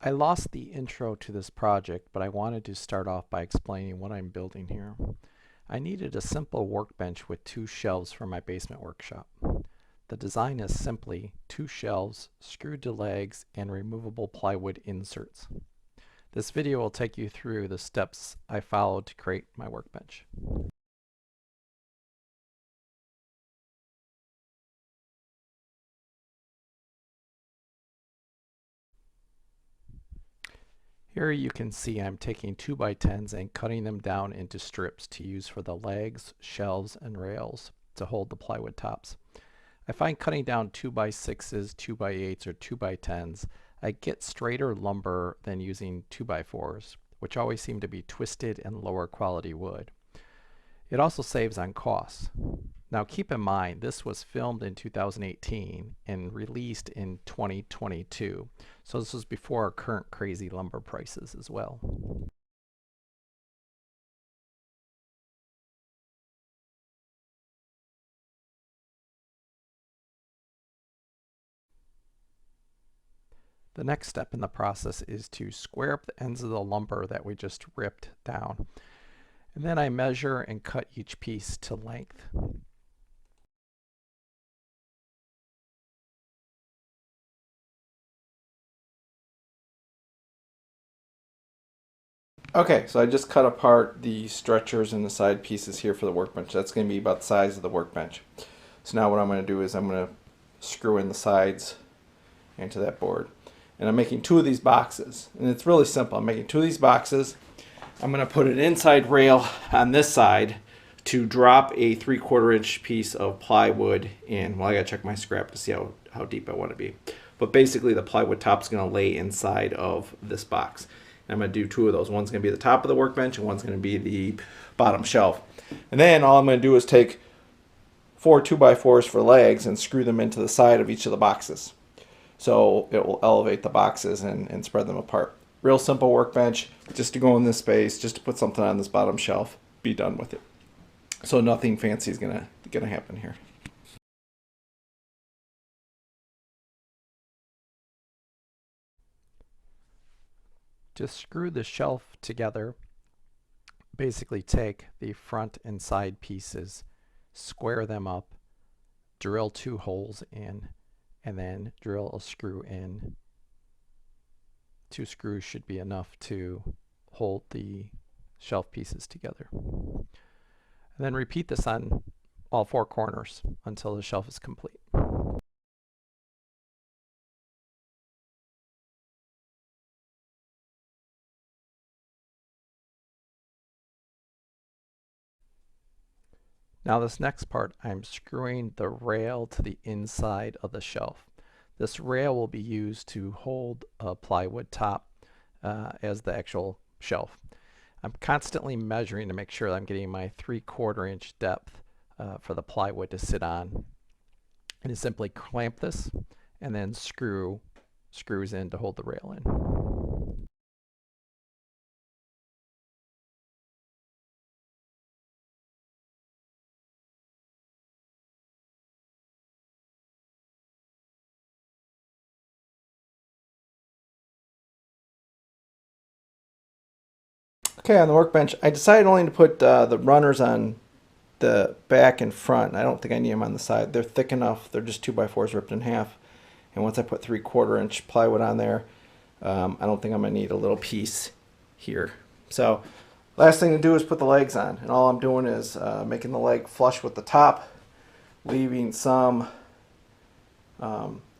I lost the intro to this project, but I wanted to start off by explaining what I'm building here. I needed a simple workbench with two shelves for my basement workshop. The design is simply two shelves, screwed to legs, and removable plywood inserts. This video will take you through the steps I followed to create my workbench. Here you can see I'm taking 2x10s and cutting them down into strips to use for the legs, shelves, and rails to hold the plywood tops. I find cutting down 2x6s, 2x8s, or 2x10s, I get straighter lumber than using 2x4s, which always seem to be twisted and lower quality wood. It also saves on costs. Now keep in mind, this was filmed in 2018 and released in 2022. So this was before our current crazy lumber prices as well. The next step in the process is to square up the ends of the lumber that we just ripped down. And then I measure and cut each piece to length. Okay, so I just cut apart the stretchers and the side pieces here for the workbench. That's going to be about the size of the workbench. So now what I'm going to do is I'm going to screw in the sides into that board. And I'm making two of these boxes. And it's really simple. I'm making two of these boxes. I'm going to put an inside rail on this side to drop a 3/4 inch piece of plywood in. Well, I got to check my scrap to see how deep I want to be. But basically the plywood top is going to lay inside of this box. And I'm going to do two of those. One's going to be the top of the workbench and one's going to be the bottom shelf. And then all I'm going to do is take 4 2x4s for legs and screw them into the side of each of the boxes. So it will elevate the boxes and spread them apart. Real simple workbench, just to go in this space, just to put something on this bottom shelf, be done with it. So nothing fancy is gonna happen here. To screw the shelf together, basically take the front and side pieces, square them up, drill 2 holes in, and then drill a screw in. 2 screws should be enough to hold the shelf pieces together. And then repeat this on all 4 corners until the shelf is complete. Now this next part, I'm screwing the rail to the inside of the shelf. This rail will be used to hold a plywood top as the actual shelf. I'm constantly measuring to make sure that I'm getting my 3/4 inch depth for the plywood to sit on. And you simply clamp this and then screws in to hold the rail in. Okay, on the workbench, I decided only to put the runners on the back and front. I don't think I need them on the side. They're thick enough. They're just 2x4s ripped in half. And once I put 3/4 inch plywood on there, I don't think I'm going to need a little piece here. So last thing to do is put the legs on. And all I'm doing is making the leg flush with the top, leaving some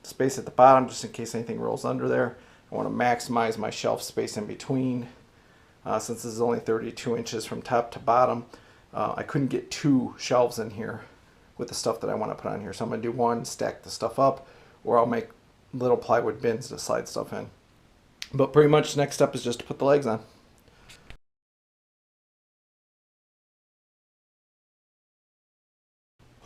space at the bottom just in case anything rolls under there. I want to maximize my shelf space in between. Since this is only 32 inches from top to bottom, I couldn't get 2 shelves in here with the stuff that I want to put on here. So I'm going to do one, stack the stuff up, or I'll make little plywood bins to slide stuff in. But pretty much the next step is just to put the legs on.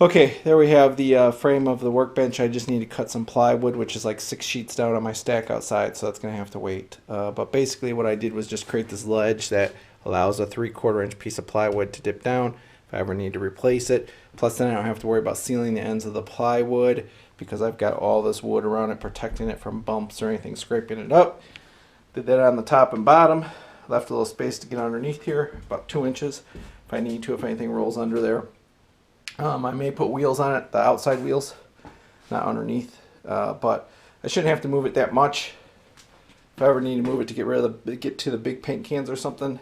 Okay, there we have the frame of the workbench. I just need to cut some plywood, which is like 6 sheets down on my stack outside, so that's going to have to wait. But basically what I did was just create this ledge that allows a 3/4 inch piece of plywood to dip down if I ever need to replace it. Plus then I don't have to worry about sealing the ends of the plywood because I've got all this wood around it protecting it from bumps or anything scraping it up. Did that on the top and bottom. Left a little space to get underneath here, about 2 inches if I need to, if anything rolls under there. I may put wheels on it, the outside wheels, not underneath, but I shouldn't have to move it that much. If I ever need to move it to get to the big paint cans or something,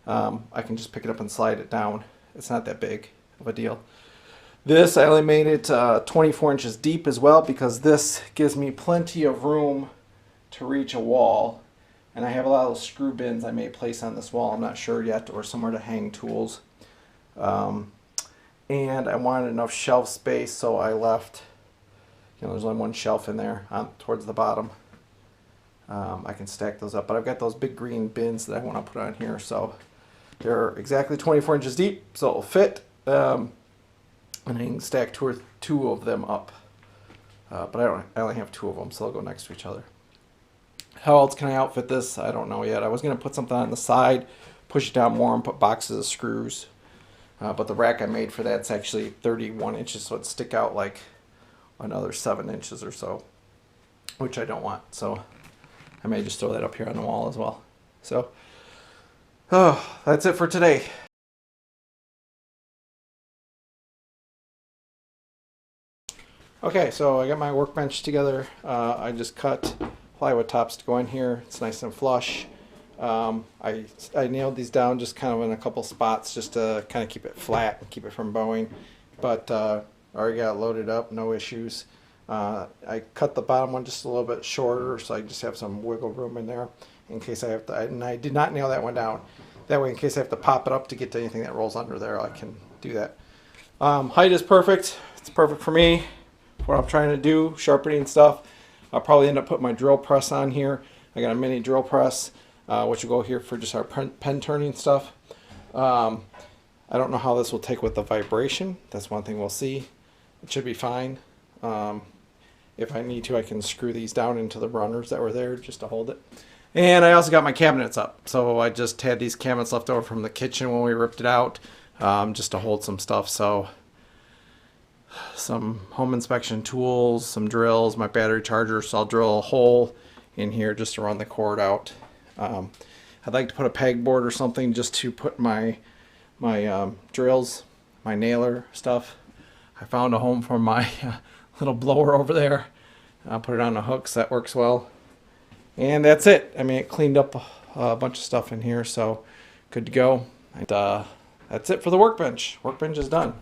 I can just pick it up and slide it down. It's not that big of a deal. This, I only made it 24 inches deep as well, because this gives me plenty of room to reach a wall. And I have a lot of screw bins I may place on this wall, I'm not sure yet, or somewhere to hang tools. And I wanted enough shelf space, so I left, there's only one shelf in there towards the bottom. I can stack those up, but I've got those big green bins that I want to put on here, so they're exactly 24 inches deep, so it'll fit. And I can stack two of them up. But I only have 2 of them, so they'll go next to each other. How else can I outfit this? I don't know yet. I was going to put something on the side, push it down more, and put boxes of screws. But the rack I made for that's actually 31 inches, so it'd stick out like another 7 inches or so, which I don't want. So I may just throw that up here on the wall as well. So, that's it for today. Okay, so I got my workbench together. I just cut plywood tops to go in here. It's nice and flush. I nailed these down just kind of in a couple spots just to kind of keep it flat and keep it from bowing. But I already got it loaded up, no issues. I cut the bottom one just a little bit shorter, so I just have some wiggle room in there in case I have to. And I did not nail that one down. That way, in case I have to pop it up to get to anything that rolls under there, I can do that. Height is perfect. It's perfect for me. What I'm trying to do, sharpening stuff. I'll probably end up putting my drill press on here. I got a mini drill press, which will go here for just our pen turning stuff. I don't know how this will take with the vibration. That's one thing we'll see. It should be fine. If I need to, I can screw these down into the runners that were there just to hold it. And I also got my cabinets up. So I just had these cabinets left over from the kitchen when we ripped it out, just to hold some stuff. So some home inspection tools, some drills, my battery charger, so I'll drill a hole in here just to run the cord out. I'd like to put a pegboard or something just to put my drills, my nailer stuff. I found a home for my little blower over there. I'll put it on a hook, so that works well. And that's it. I mean, it cleaned up a bunch of stuff in here, so good to go. And that's it for the workbench. Workbench is done.